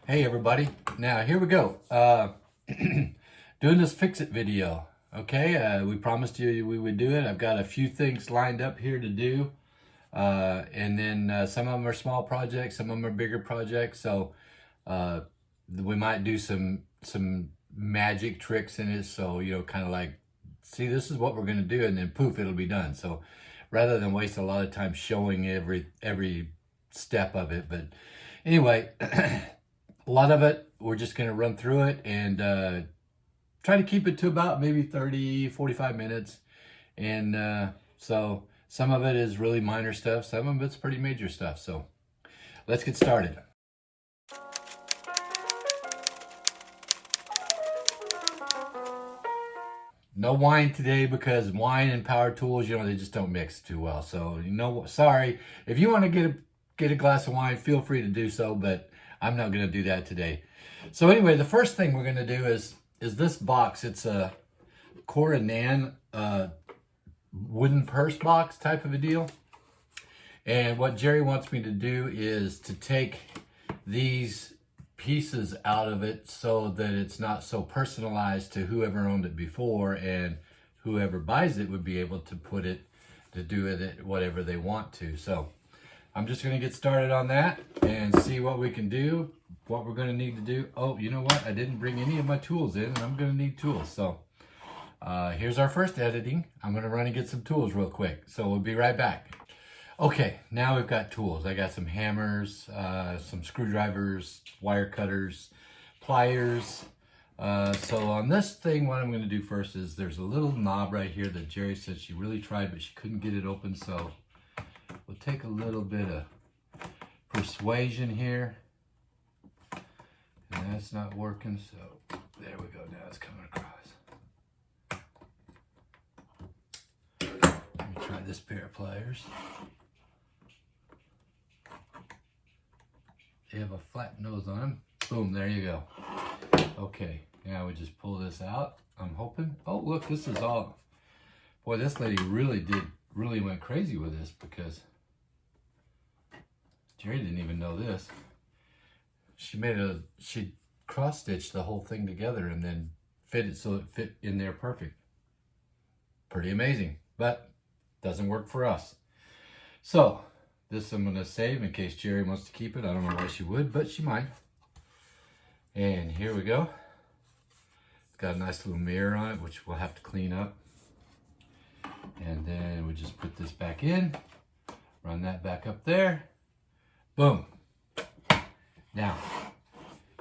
Hey everybody, now here we go. Doing this fix-it video. Okay, we promised you we would do it. I've got a few things lined up here to do. And then some of them are small projects, some of them are bigger projects. So we might do some magic tricks in it. So, kind of like, see, this is what we're going to do, and then poof, it'll be done. So rather than waste a lot of time showing every step of it. But anyway, a lot of it, we're just going to run through it and try to keep it to about maybe 30-45 minutes. And so some of it is really minor stuff. Some of it's pretty major stuff. So let's get started. No wine today because wine and power tools, they just don't mix too well. So, sorry. If you want to get a glass of wine, feel free to do so, but I'm not going to do that today. So anyway, the first thing we're going to do is this box. It's a Nan wooden purse box type of a deal. And what Jerry wants me to do is to take these pieces out of it so that it's not so personalized to whoever owned it before, and whoever buys it would be able to put it to do with it whatever they want to. So I'm just going to get started on that and see what we can do, what we're going to need to do. Oh, you know what? I didn't bring any of my tools in, and I'm going to need tools. So here's our first editing. I'm going to run and get some tools real quick. So we'll be right back. Okay, now we've got tools. I got some hammers, some screwdrivers, wire cutters, pliers. So on this thing, what I'm going to do first is there's a little knob right here that Jerry said she really tried, but she couldn't get it open. So we'll take a little bit of persuasion here. And that's not working, so there we go. Now it's coming across. Let me try this pair of pliers. They have a flat nose on them. Boom, there you go. Okay, now we just pull this out. I'm hoping. Oh, look, this is all. Boy, this lady really went crazy with this, because Jerry didn't even know this. She cross-stitched the whole thing together and then fit it so it fit in there perfect. Pretty amazing, but doesn't work for us. So this I'm going to save in case Jerry wants to keep it. I don't know why she would, but she might. And here we go. It's got a nice little mirror on it, which we'll have to clean up. And then we just put this back in, run that back up there. Boom. Now,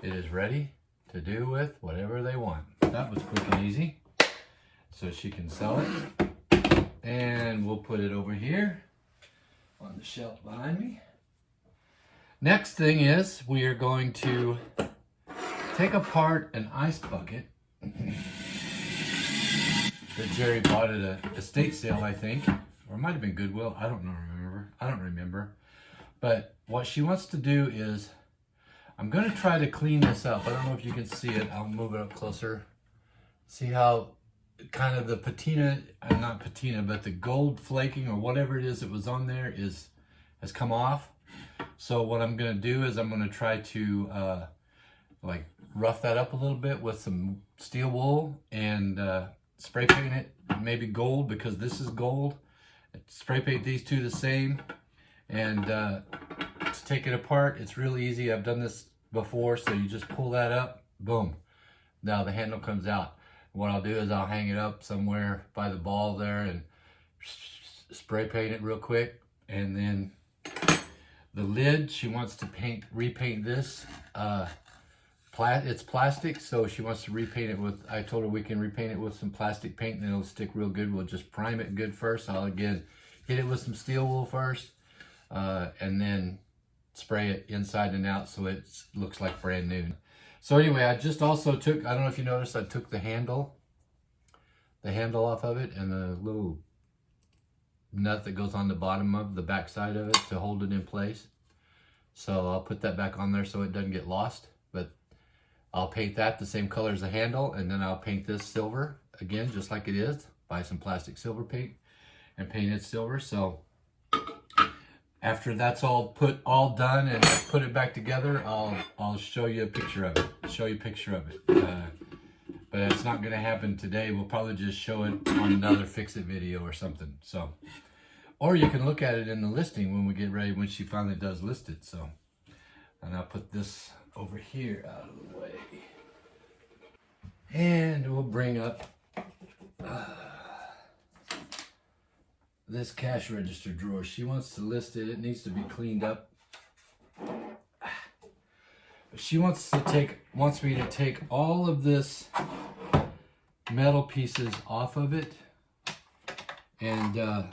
it is ready to do with whatever they want. That was quick and easy. So she can sell it. And we'll put it over here on the shelf behind me. Next thing is we are going to take apart an ice bucket that Jerry bought at an estate sale, I think. Or it might have been Goodwill. I don't remember. But what she wants to do is, I'm going to try to clean this up. I don't know if you can see it. I'll move it up closer. See how kind of the patina, not patina, but the gold flaking or whatever it is that was on there has come off. So what I'm going to do is I'm going to try to like rough that up a little bit with some steel wool and spray paint it maybe gold, because this is gold. Spray paint these two the same, and to take it apart, it's really easy. I've done this before, so you just pull that up, boom. Now the handle comes out. What I'll do is I'll hang it up somewhere by the ball there and spray paint it real quick. And then the lid, she wants to repaint this. It's plastic, so she wants to repaint it with, I told her we can repaint it with some plastic paint and it'll stick real good. We'll just prime it good first. I'll again hit it with some steel wool first, and then spray it inside and out so it looks like brand new. So anyway, I just also took, I don't know if you noticed, I took the handle off of it and the little nut that goes on the bottom of the back side of it to hold it in place. So I'll put that back on there so it doesn't get lost. But I'll paint that the same color as the handle, and then I'll paint this silver again, just like it is. Buy some plastic silver paint and paint it silver. So after that's all done and put it back together, I'll show you a picture of it. But it's not going to happen today. We'll probably just show it on another Fix It video or something. So, or you can look at it in the listing when we get ready, when she finally does list it. So, and I'll put this over here out of the way. And we'll bring up this cash register drawer. She wants to list it. It needs to be cleaned up. She wants me to take all of this metal pieces off of it, and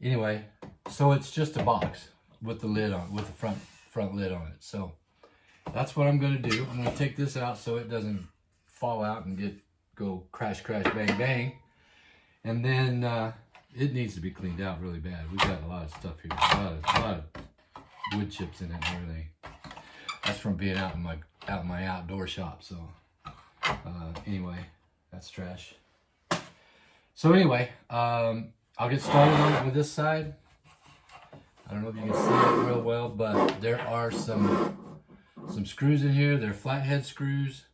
anyway, so it's just a box with the lid on, with the front lid on it. So that's what I'm going to do. I'm going to take this out so it doesn't fall out and go crash bang bang. And then it needs to be cleaned out really bad. We've got a lot of stuff here, a lot of wood chips in it and everything. That's from being out in my outdoor shop. So anyway, that's trash. So anyway, I'll get started on it with this side. I don't know if you can see it real well, but there are some screws in here. They're flathead screws.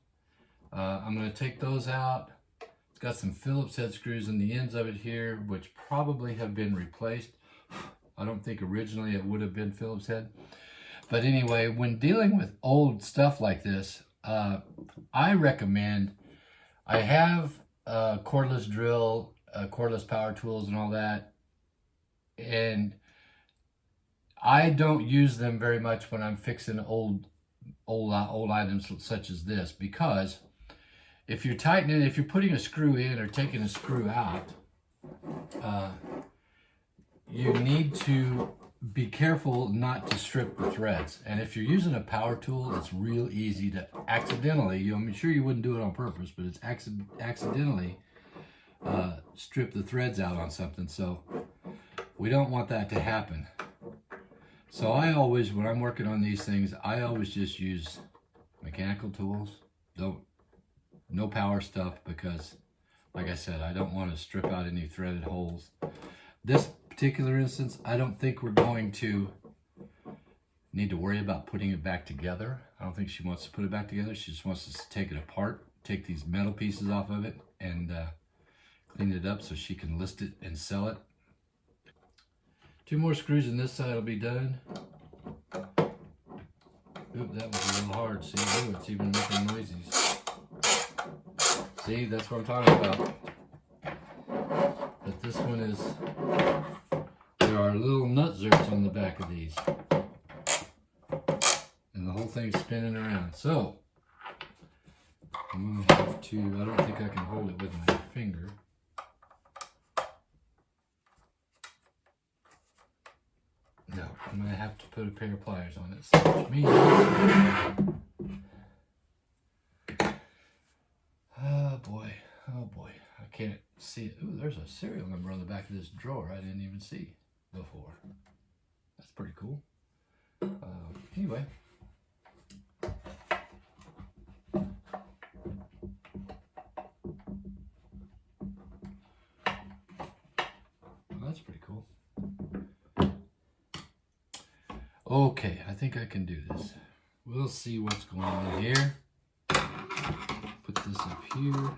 I'm going to take those out. It's got some Phillips head screws in the ends of it here, which probably have been replaced. I don't think originally it would have been Phillips head. But anyway, when dealing with old stuff like this, I recommend, I have a cordless drill, cordless power tools and all that. And I don't use them very much when I'm fixing old items such as this, because if you're tightening, if you're putting a screw in or taking a screw out, you need to be careful not to strip the threads. And if you're using a power tool, it's real easy to accidentally, I'm sure you wouldn't do it on purpose, but it's accidentally strip the threads out on something. So we don't want that to happen. So I always, when I'm working on these things, I always just use mechanical tools. No power stuff, because like I said, I don't want to strip out any threaded holes. This particular instance, I don't think we're going to need to worry about putting it back together. I don't think she wants to put it back together. She just wants us to take it apart, take these metal pieces off of it, and clean it up so she can list it and sell it. 2 more screws in this side will be done. Oop, that was a little hard. See, oh, it's even making noises. See, that's what I'm talking about. But this one is, there are little nut zerts on the back of these. And the whole thing's spinning around. So, I'm going to have to, I don't think I can hold it with my finger. No, I'm going to have to put a pair of pliers on it. So which means, oh boy, I can't see it. Ooh, there's a serial number on the back of this drawer I didn't even see before. That's pretty cool. Anyway. Well, that's pretty cool. Okay, I think I can do this. We'll see what's going on here. Put this up here.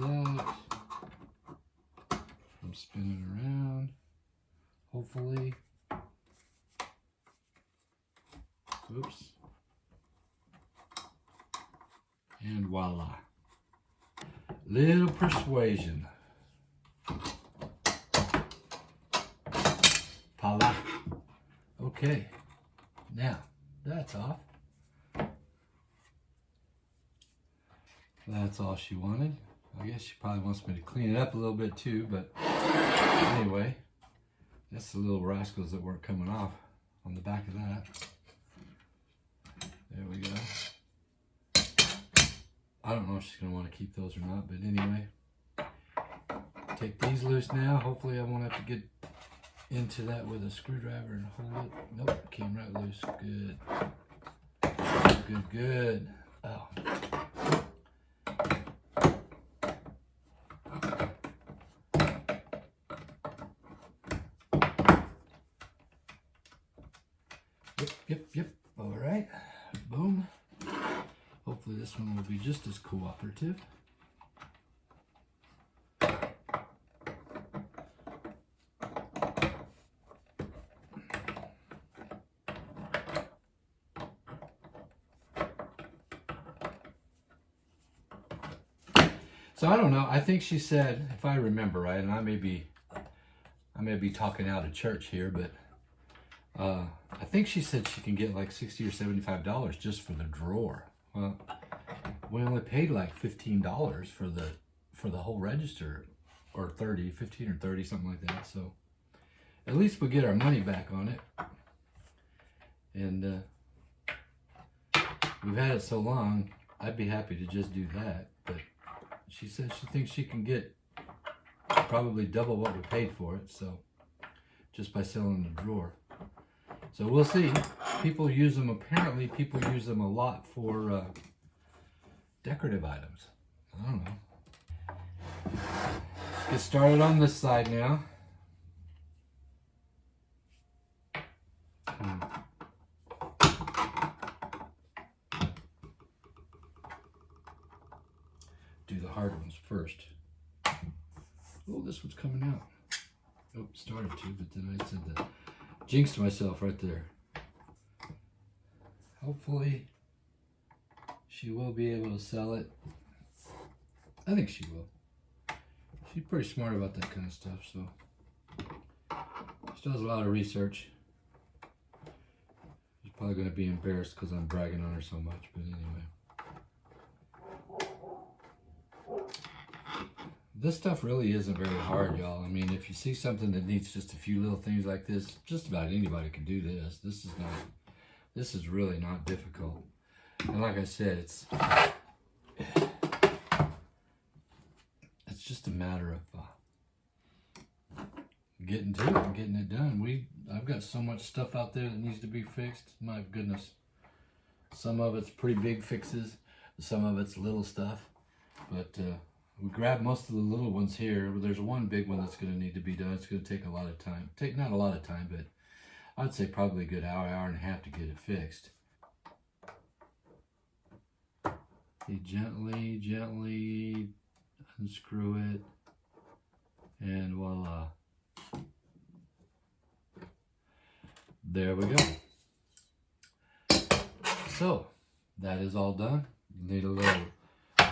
That. I'm spinning around. Hopefully. Oops. And voila. Little persuasion. Voila. Okay. Now, that's off. That's all she wanted. I guess she probably wants me to clean it up a little bit too, but anyway, that's the little rascals that weren't coming off on the back of that. There we go. I don't know if she's going to want to keep those or not, but anyway. Take these loose now. Hopefully I won't have to get into that with a screwdriver and hold it. Nope, came right loose. Good. Good. Oh. Yep. All right, boom. Hopefully this one will be just as cooperative. So I don't know. I think she said, if I remember right, and I may be talking out of church here, but I think she said she can get like $60 or $75 just for the drawer. Well, we only paid like $15 for the whole register, or 15 or 30, something like that. So at least we get our money back on it. And we've had it so long, I'd be happy to just do that. But she says she thinks she can get probably double what we paid for it, so just by selling the drawer. So we'll see. People use them, apparently people use them a lot for decorative items. I don't know. Let's get started on this side now. Do the hard ones first. Oh, this one's coming out. Oh, started to, but then I said that. Jinxed myself right there. Hopefully she will be able to sell it. I think she will. She's pretty smart about that kind of stuff, so she does a lot of research. She's probably going to be embarrassed because I'm bragging on her so much, but anyway. This stuff really isn't very hard, y'all. I mean, if you see something that needs just a few little things like this, just about anybody can do this. This is really not difficult. And like I said, it's just a matter of getting to it and getting it done. I've got so much stuff out there that needs to be fixed. My goodness. Some of it's pretty big fixes. Some of it's little stuff. But we grabbed most of the little ones here. There's one big one that's going to need to be done. It's going to take a lot of time. Not a lot of time, but I'd say probably a good hour and a half to get it fixed. You gently unscrew it, and voila. There we go. So that is all done. You need a little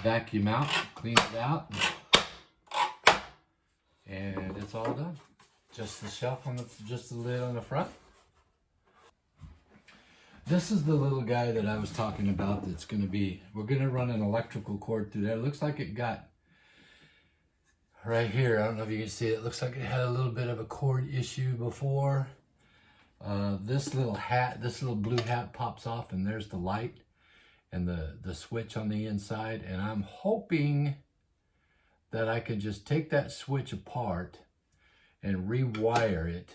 vacuum out, clean it out, and it's all done. Just the shelf on just the lid on the front. This is the little guy that I was talking about. That's going to be, we're going to run an electrical cord through there. It looks like it got right here. I don't know if you can see it. It looks like it had a little bit of a cord issue before. This little blue hat pops off, and there's the light and the switch on the inside. And I'm hoping that I can just take that switch apart and rewire it.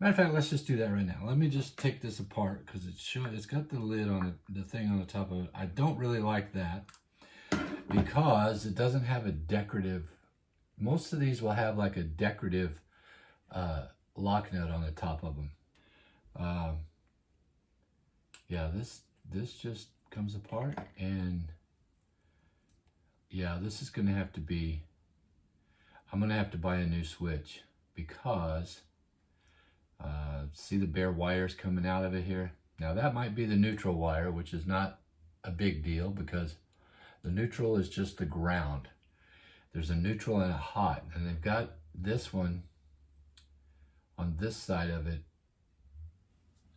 Matter of fact, let's just do that right now. Let me just take this apart because it's got the lid on it, the thing on the top of it. I don't really like that because it doesn't have a decorative. Most of these will have like a decorative lock nut on the top of them. Yeah, this just comes apart, and yeah, this is going to have to be, I'm going to have to buy a new switch because see the bare wires coming out of it here? Now that might be the neutral wire, which is not a big deal because the neutral is just the ground. There's a neutral and a hot, and they've got this one on this side of it.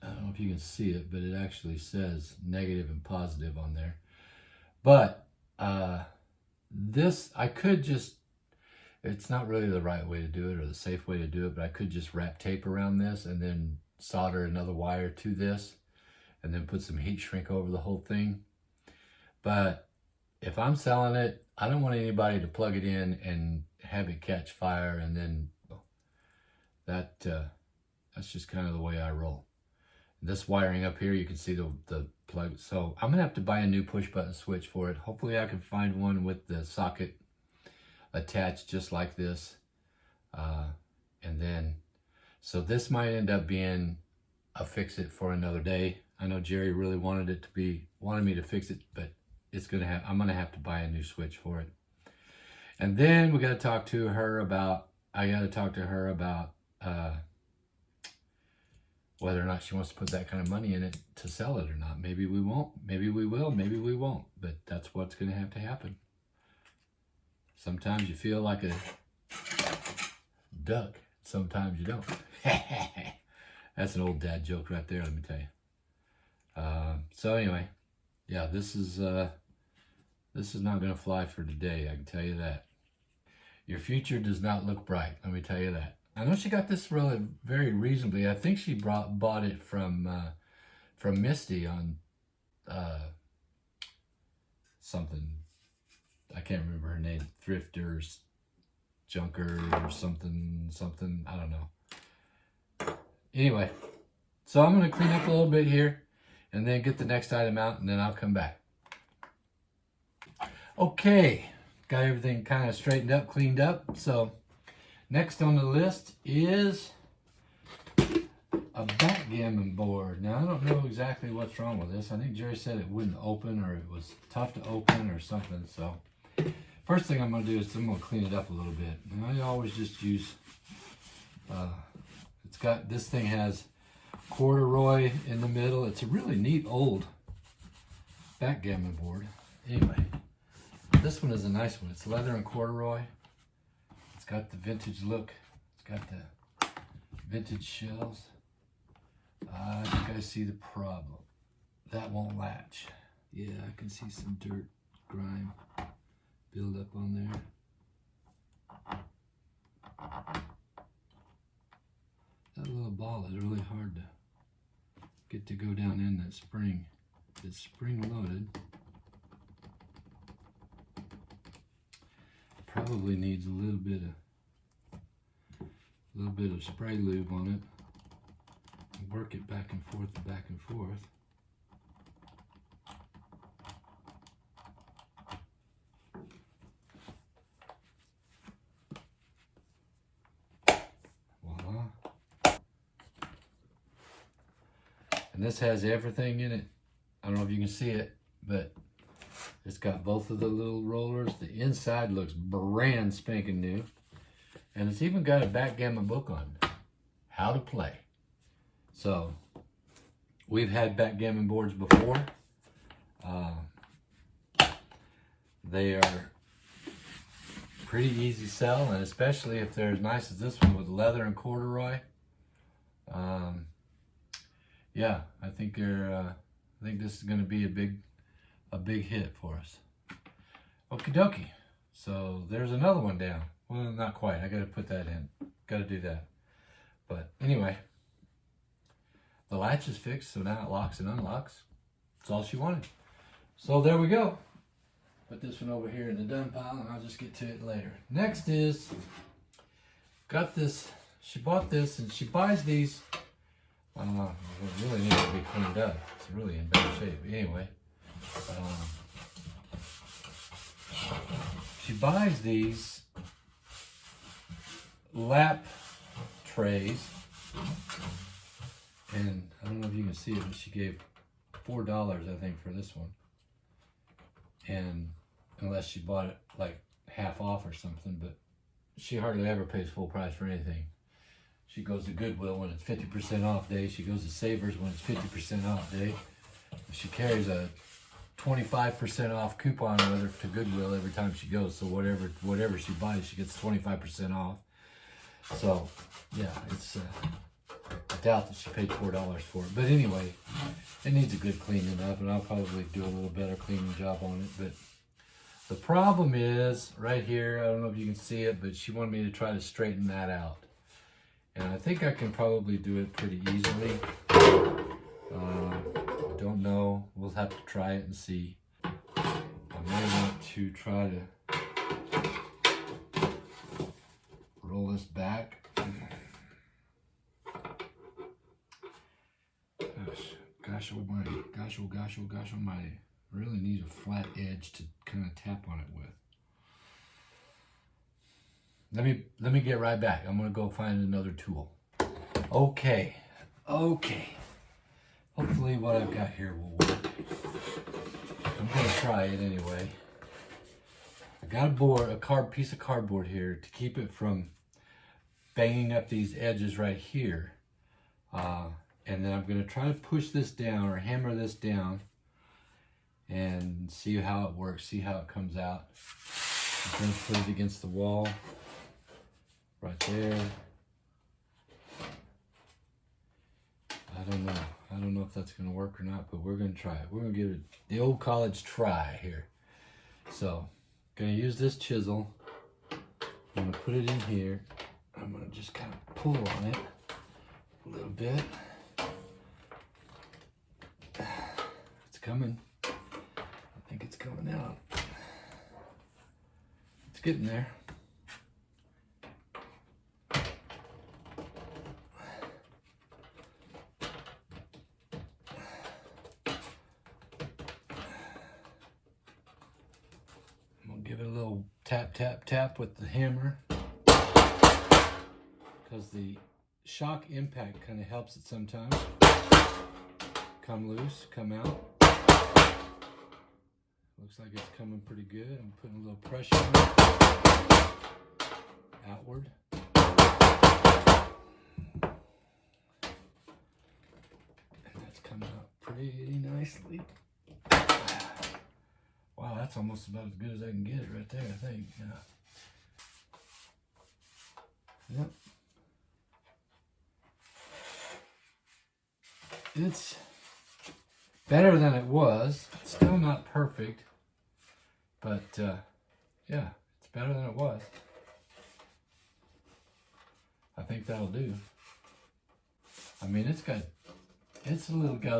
I don't know if you can see it, but it actually says negative and positive on there. But this, I could just, it's not really the right way to do it or the safe way to do it, but I could just wrap tape around this and then solder another wire to this and then put some heat shrink over the whole thing. But if I'm selling it, I don't want anybody to plug it in and have it catch fire, and then that's just kind of the way I roll. This wiring up here, you can see the plug. So I'm gonna have to buy a new push button switch for it. Hopefully I can find one with the socket attached just like this. And then, so this might end up being fix it for another day. I know Jerry really wanted me to fix it, but I'm gonna have to buy a new switch for it. And then I gotta talk to her about whether or not she wants to put that kind of money in it to sell it or not. Maybe we won't, maybe we will, maybe we won't, but that's what's gonna have to happen. Sometimes you feel like a duck, sometimes you don't. That's an old dad joke right there, let me tell you. So anyway, yeah, this is not going to fly for today, I can tell you that. Your future does not look bright, let me tell you that. I know she got this really very reasonably. I think she bought it from Misty on something. I can't remember her name. Thrifters, Junker or something. I don't know. Anyway, so I'm going to clean up a little bit here and then get the next item out, and then I'll come back. Okay, got everything kind of straightened up, cleaned up. So next on the list is a backgammon board. Now I don't know exactly what's wrong with this. I think Jerry said it wouldn't open, or it was tough to open or something. So first thing I'm going to do is I'm going to clean it up a little bit. And I always just use, this thing has corduroy in the middle. It's a really neat old backgammon board. Anyway, this one is a nice one. It's leather and corduroy. It's got the vintage look. It's got the vintage shells. You guys see the problem. That won't latch. Yeah, I can see some dirt, grime build up on there. That little ball is really hard to get to go down in that spring. It's spring loaded. Probably needs a little bit of spray lube on it. Work it back and forth and back and forth. And this has everything in it. I don't know if you can see it, but it's got both of the little rollers. The inside looks brand spanking new. And it's even got a backgammon book on it, how to play. So, we've had backgammon boards before. They are pretty easy sell, and especially if they're as nice as this one with leather and corduroy. Yeah, I think this is going to be a big hit for us. Okie dokie. So there's another one down. Well, not quite. I got to put that in. Got to do that. But anyway, the latch is fixed, so now it locks and unlocks. That's all she wanted. So there we go. Put this one over here in the done pile, and I'll just get to it later. Next is, got this. She bought this, and she buys these. It really needs to be cleaned up. It's really in bad shape. Anyway, she buys these lap trays, and I don't know if you can see it, but she gave $4, I think, for this one. And unless she bought it like half off or something, but she hardly ever pays full price for anything. She goes to Goodwill when it's 50% off day. She goes to Savers when it's 50% off day. She carries a 25% off coupon with her to Goodwill every time she goes. So whatever she buys, she gets 25% off. So yeah, it's I doubt that she paid $4 for it. But anyway, it needs a good cleaning up, and I'll probably do a little better cleaning job on it. But the problem is right here. I don't know if you can see it, but she wanted me to try to straighten that out. And I think I can probably do it pretty easily. Don't know. We'll have to try it and see. I may want to try to roll this back. Gosh almighty. Really need a flat edge to kind of tap on it with. Let me get right back. I'm gonna go find another tool. Okay. Hopefully what I've got here will work. I'm gonna try it anyway. I got a piece of cardboard here to keep it from banging up these edges right here. And then I'm gonna try to push this down or hammer this down and see how it works, see how it comes out. I'm gonna put it against the wall right there. I don't know if that's gonna work or not, but we're gonna try it. We're gonna give it the old college try here. So, gonna use this chisel. I'm gonna put it in here. I'm gonna just kind of pull on it a little bit. It's coming. I think it's coming out. It's getting there. Give it a little tap, tap, tap with the hammer, because the shock impact kind of helps it sometimes. Come loose, come out. Looks like it's coming pretty good. I'm putting a little pressure on it. Outward. And that's coming out pretty nicely. Wow, that's almost about as good as I can get it right there, I think. Yeah. Yep. It's better than it was. It's still not perfect, but yeah, it's better than it was. I think that'll do. I mean, it's got a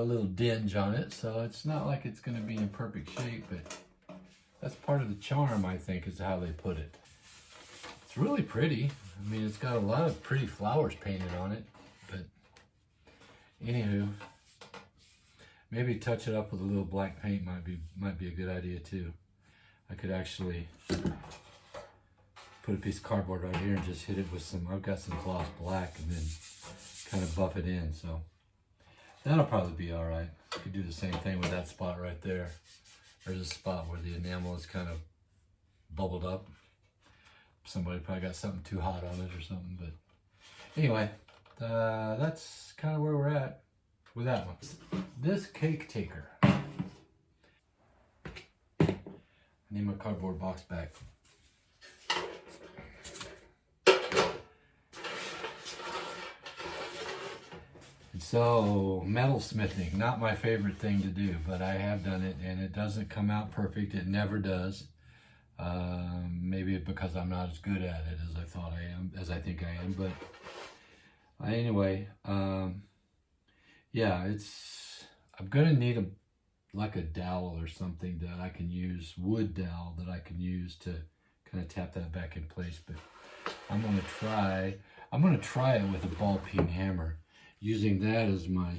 little dinge on it, so it's not like it's going to be in perfect shape, but that's part of the charm, I think, is how they put it. It's really pretty. I mean, it's got a lot of pretty flowers painted on it, but anywho, maybe touch it up with a little black paint might be a good idea too. I could actually put a piece of cardboard right here and just hit it with I've got some gloss black, and then kind of buff it in, so that'll probably be all right. You could do the same thing with that spot right there. There's a spot where the enamel is kind of bubbled up. Somebody probably got something too hot on it or something, but anyway, that's kind of where we're at with that one. This cake taker. I need my cardboard box back. So, metal smithing, not my favorite thing to do, but I have done it, and it doesn't come out perfect. It never does. Maybe because I'm not as good at it as I think I am, but anyway, yeah, I'm gonna need a dowel or something that I can use, wood dowel that I can use to kind of tap that back in place. But I'm gonna try it with a ball peen hammer, using that as my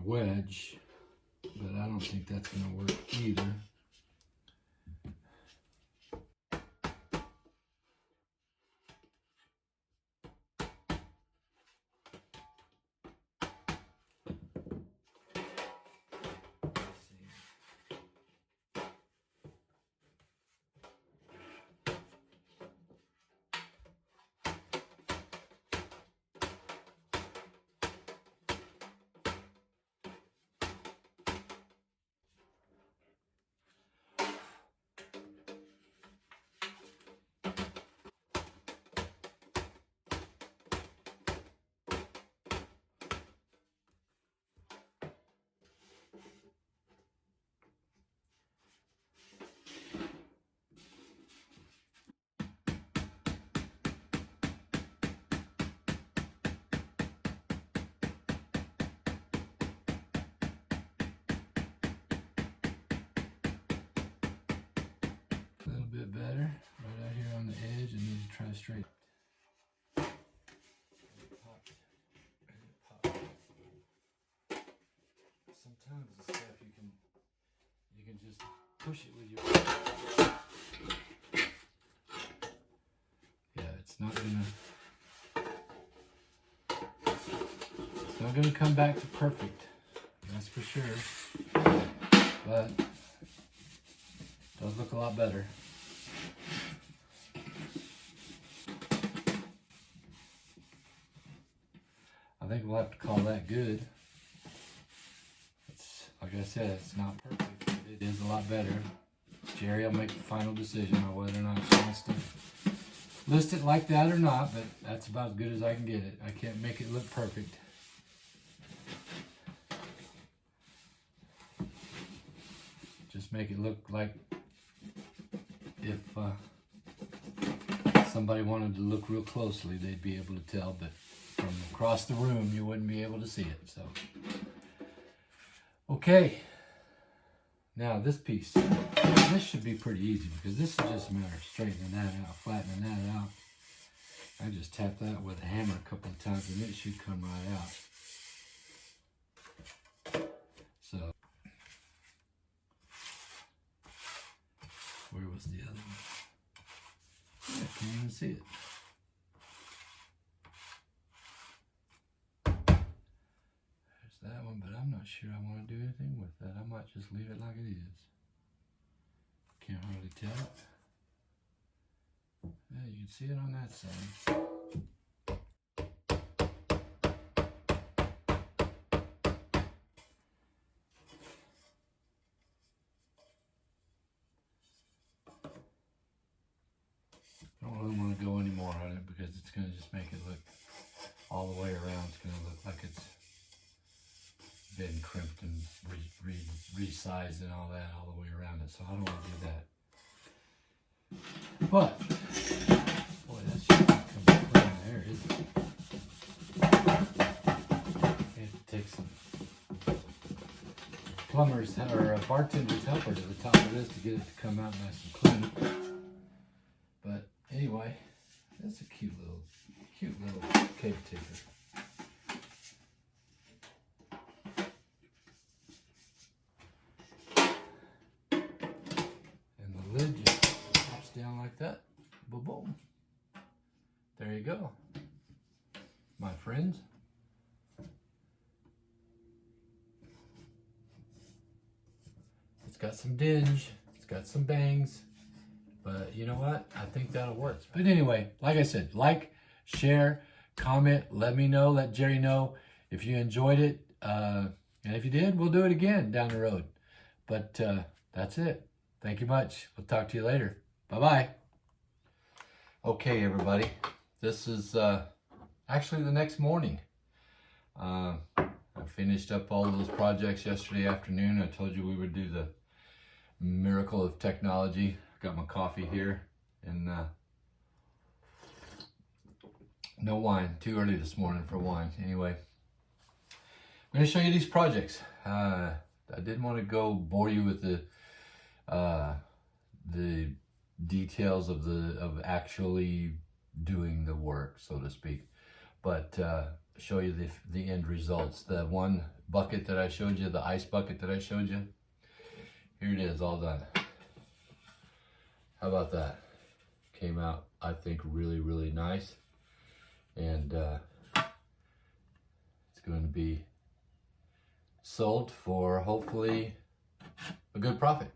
wedge, but I don't think that's gonna work either. A little bit better, right out here on the edge. I need to try straight. Sometimes the stuff you can just push it with your. Yeah, it's not gonna. not going to come back to perfect. That's for sure. But it does look a lot better. I think we'll have to call that good. It's, like I said, it's not perfect, but it is a lot better. Jerry will make the final decision on whether or not she wants to list it like that or not, but that's about as good as I can get it. I can't make it look perfect. Just make it look like if somebody wanted to look real closely, they'd be able to tell, but from across the room, you wouldn't be able to see it. So, okay. Now this piece, this should be pretty easy because this is just a matter of straightening that out, flattening that out. I just tap that with a hammer a couple of times and it should come right out. So, where was the other one? I can't even see it. There's that one, but I'm not sure I want to do anything with that. I might just leave it like it is. Can't hardly tell. Yeah, you can see it on that side. I don't really want to go any more on it because it's going to just make it look all the way around. It's going to look like it's been crimped and resized and all that all the way around it. So I don't want to do that. But, boy, that shit come clean there, isn't it? You have to take some plumber's or a bartender's helper to the top of this to get it to come out nice and clean. But anyway, that's a cute little cake taker. And the lid just pops down like that. Boom, boom. There you go, my friends. It's got some dinge, it's got some bangs, but you know what? I think that'll work. But anyway, like I said, like, share, comment, let me know, let Jerry know if you enjoyed it. And if you did, we'll do it again down the road. But that's it. Thank you much. We'll talk to you later. Bye-bye. Okay, everybody. This is actually the next morning. I finished up all those projects yesterday afternoon. I told you we would do the miracle of technology. Got my coffee here and no wine. Too early this morning for wine. Anyway, I'm going to show you these projects. I didn't want to go bore you with the details of actually doing the work, so to speak, but show you the end results. The one bucket that I showed you, the ice bucket that I showed you, here it is, all done. How about that? Came out, I think, really, really nice. And it's going to be sold for hopefully a good profit.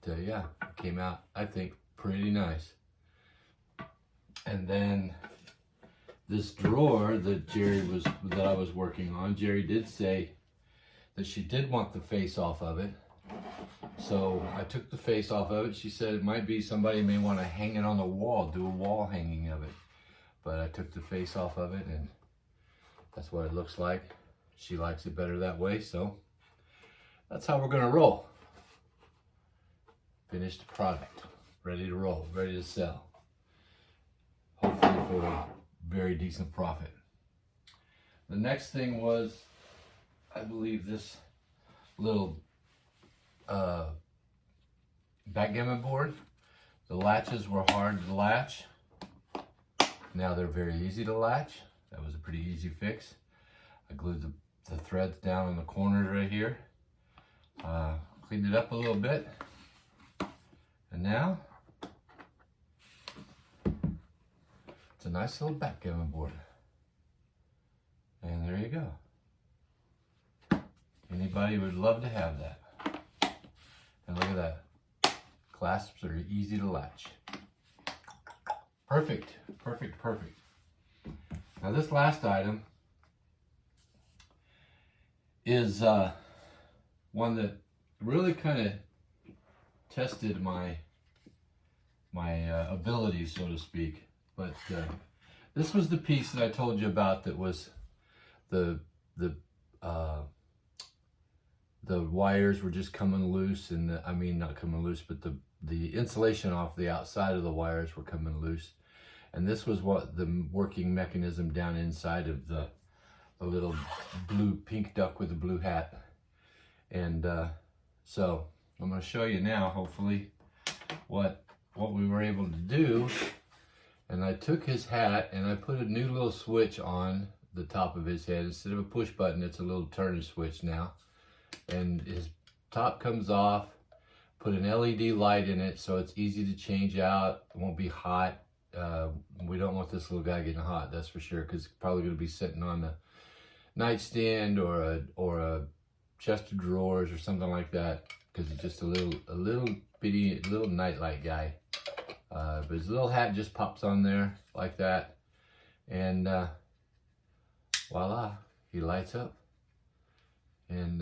Yeah, it came out, I think, pretty nice. And then this drawer that I was working on, Jerry did say that she did want the face off of it. So I took the face off of it. She said it might be somebody may want to hang it on the wall, do a wall hanging of it. But I took the face off of it and that's what it looks like. She likes it better that way, so that's how we're gonna roll. Finished product, ready to roll, ready to sell. Hopefully for a very decent profit. The next thing was, I believe, this little backgammon board. The latches were hard to latch. Now they're very easy to latch. That was a pretty easy fix. I glued the threads down in the corners right here. Cleaned it up a little bit. And now, it's a nice little backgammon board. And there you go. Anybody would love to have that. And look at that. Clasps are easy to latch. Perfect, perfect, perfect. Now this last item is one that really kind of tested my abilities, so to speak. But this was the piece that I told you about that was the wires were just coming loose, and I mean not coming loose, but the insulation off the outside of the wires were coming loose. And this was what the working mechanism down inside of the little blue pink duck with the blue hat. And so I'm going to show you now, hopefully, what we were able to do. And I took his hat and I put a new little switch on the top of his head. Instead of a push button, it's a little turn switch now. And his top comes off. Put an LED light in it so it's easy to change out. It won't be hot. We don't want this little guy getting hot, that's for sure, because it's probably going to be sitting on the nightstand or a chest of drawers or something like that, because it's just a little bitty little nightlight guy. But his little hat just pops on there like that, and voila, he lights up and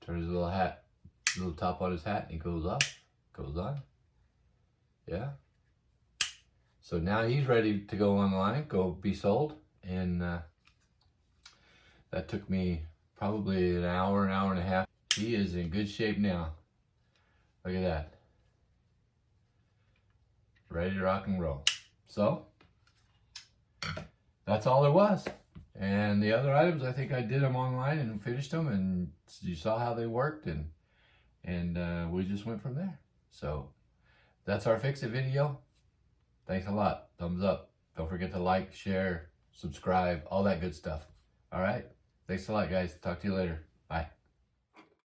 turns his little top on his hat, and he goes off, goes on. Yeah. So now he's ready to go online, go be sold. And that took me probably an hour and a half. He is in good shape now. Look at that. Ready to rock and roll. So that's all there was. And the other items, I think I did them online and finished them, and you saw how they worked, and we just went from there. So that's our Fix It video. Thanks a lot. Thumbs up. Don't forget to like, share, subscribe, all that good stuff. All right? Thanks a lot, guys. Talk to you later. Bye.